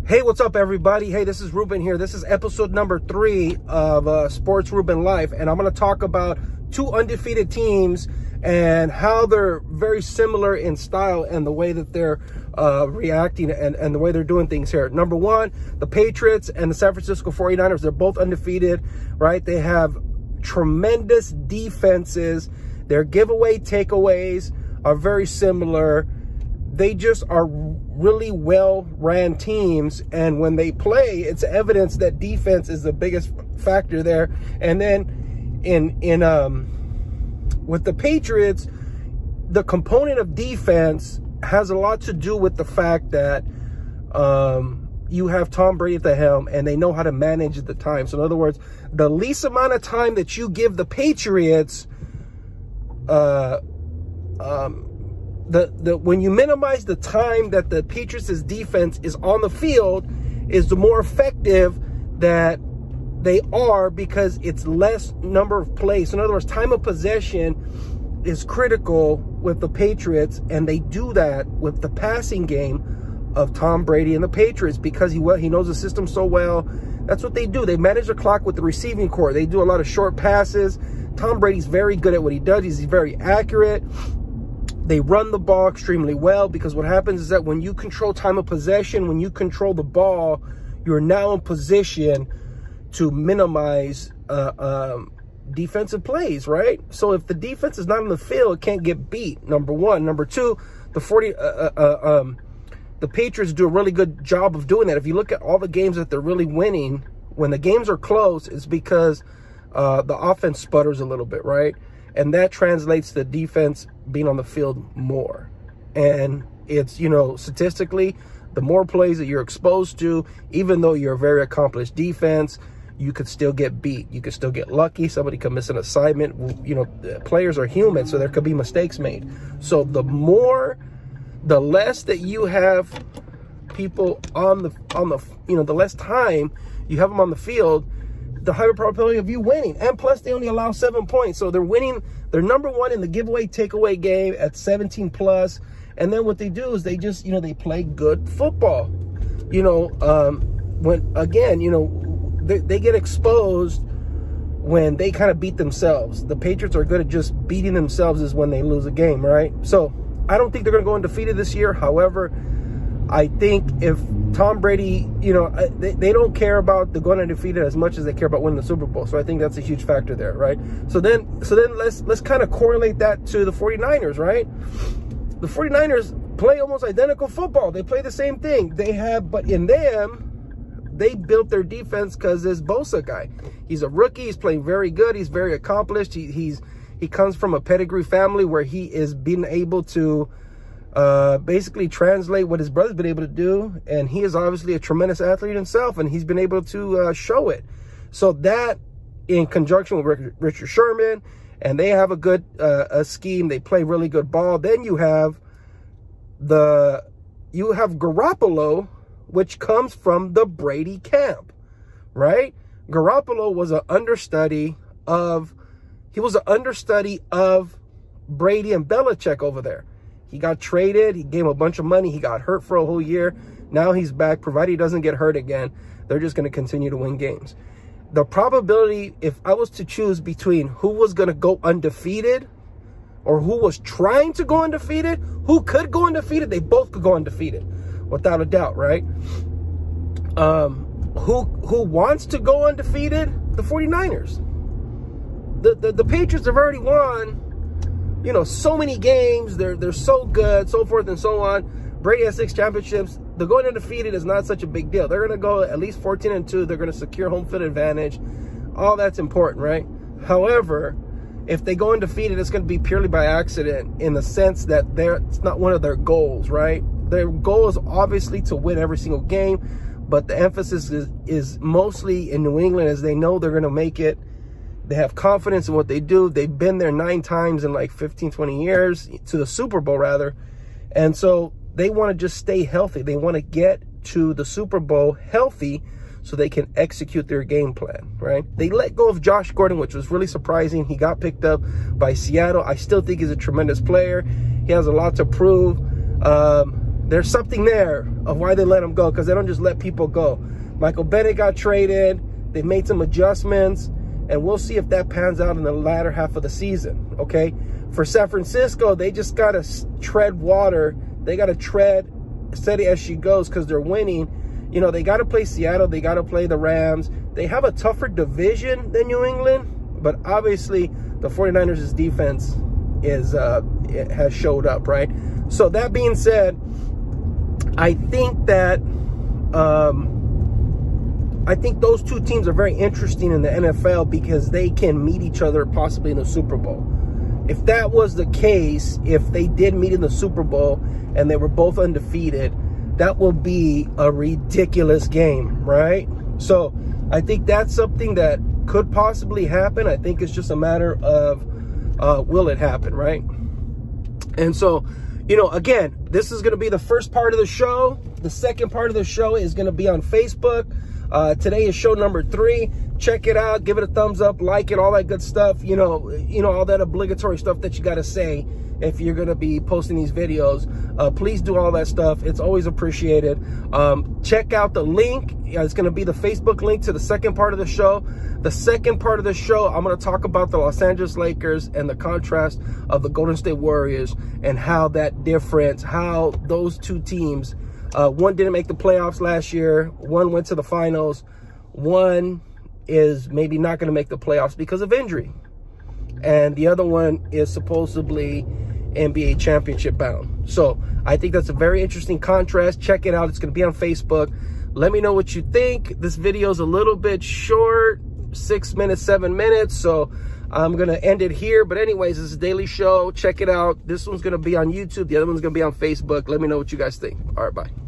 Hey, what's up, everybody? Hey, this is Ruben here. This is episode number 3 of Sports-REUBEN-LIFE, and I'm going to talk about 2 undefeated teams and how they're very similar in style and the way that they're reacting and the way they're doing things here. Number 1, the Patriots and the San Francisco 49ers. They're both undefeated, right? They have tremendous defenses. Their giveaway takeaways are very similar. They just are really well-ran teams, and when they play, it's evidence that defense is the biggest factor there. And then with the Patriots, the component of defense has a lot to do with the fact that you have Tom Brady at the helm, and they know how to manage the time. So in other words, the least amount of time that you give the Patriots, when you minimize the time that the Patriots' defense is on the field, is the more effective that they are, because it's less number of plays. So in other words, time of possession is critical with the Patriots, and they do that with the passing game of Tom Brady and the Patriots because he knows the system so well. That's what they do. They manage the clock with the receiving core. They do a lot of short passes. Tom Brady's very good at what he does. He's very accurate. They run the ball extremely well, because what happens is that when you control time of possession, when you control the ball, you're now in position to minimize defensive plays, right? So if the defense is not on the field, it can't get beat, number 1. Number 2, the Patriots do a really good job of doing that. If you look at all the games that they're really winning, when the games are close, it's because the offense sputters a little bit, right? And that translates to defense being on the field more. And it's, you know, statistically, the more plays that you're exposed to, even though you're a very accomplished defense, you could still get beat. You could still get lucky. Somebody could miss an assignment. You know, players are human, so there could be mistakes made. So the less that you have people on the you know, the less time you have them on the field, the higher probability of you winning. And plus, they only allow 7 points. So they're winning. They're number 1 in the giveaway takeaway game at 17+. And then what they do is they just, you know, they play good football. You know, when, again, you know, they get exposed when they kind of beat themselves. The Patriots are good at just beating themselves is when they lose a game, right? So I don't think they're going to go undefeated this year. However, I think if Tom Brady, you know, they don't care about the going undefeated as much as they care about winning the Super Bowl. So I think that's a huge factor there, right? So then let's kind of correlate that to the 49ers, right? The 49ers play almost identical football. They play the same thing. But in them, they built their defense because this Bosa guy. He's a rookie. He's playing very good. He's very accomplished. He comes from a pedigree family where he is being able to basically translate what his brother's been able to do, and he is obviously a tremendous athlete himself, and he's been able to show it. So that, in conjunction with Richard Sherman, and they have a good scheme. They play really good ball. Then you have Garoppolo, which comes from the Brady camp, right? Garoppolo was an understudy of Brady and Belichick over there. He got traded. He gave him a bunch of money. He got hurt for a whole year. Now he's back. Provided he doesn't get hurt again, they're just going to continue to win games. The probability, if I was to choose between who was going to go undefeated or who was trying to go undefeated, who could go undefeated, they both could go undefeated, without a doubt, right? Who wants to go undefeated? The 49ers. The Patriots have already won, you know, so many games. They're so good, so forth and so on. Brady has 6 championships. The going undefeated is not such a big deal. They're going to go at least 14-2. They're going to secure home field advantage. All that's important, right? However, if they go undefeated, it's going to be purely by accident, in the sense that it's not one of their goals, right? Their goal is obviously to win every single game, but the emphasis is mostly in New England, as they know they're going to make it. They have confidence in what they do. They've been there 9 times in like 15, 20 years, to the Super Bowl rather. And so they want to just stay healthy. They want to get to the Super Bowl healthy so they can execute their game plan, right? They let go of Josh Gordon, which was really surprising. He got picked up by Seattle. I still think he's a tremendous player. He has a lot to prove. there's something there of why they let him go, because they don't just let people go. Michael Bennett got traded. They made some adjustments, and we'll see if that pans out in the latter half of the season, okay? For San Francisco, they just got to tread water. They got to tread steady as she goes because they're winning. You know, they got to play Seattle. They got to play the Rams. They have a tougher division than New England, but obviously the 49ers' defense it has showed up, right? So that being said, I think that I think those two teams are very interesting in the NFL because they can meet each other possibly in the Super Bowl. If that was the case, if they did meet in the Super Bowl and they were both undefeated, that will be a ridiculous game, right? So I think that's something that could possibly happen. I think it's just a matter of will it happen, right? And so, you know, again, this is going to be the first part of the show. The second part of the show is going to be on Facebook. Today is show number 3. Check it out. Give it a thumbs up, like it, all that good stuff. You know, all that obligatory stuff that you got to say if you're going to be posting these videos. Please do all that stuff. It's always appreciated. Check out the link. It's going to be the Facebook link to the second part of the show. The second part of the show, I'm going to talk about the Los Angeles Lakers and the contrast of the Golden State Warriors and how that difference, how those two teams, one didn't make the playoffs last year, one went to the finals, one is maybe not going to make the playoffs because of injury, and the other one is supposedly NBA championship bound. So I think that's a very interesting contrast. Check it out. It's going to be on Facebook. Let me know what you think. This video is a little bit short, 6 minutes, 7 minutes, so I'm going to end it here. But anyways, this is a daily show. Check it out. This one's going to be on YouTube. The other one's going to be on Facebook. Let me know what you guys think. All right, bye.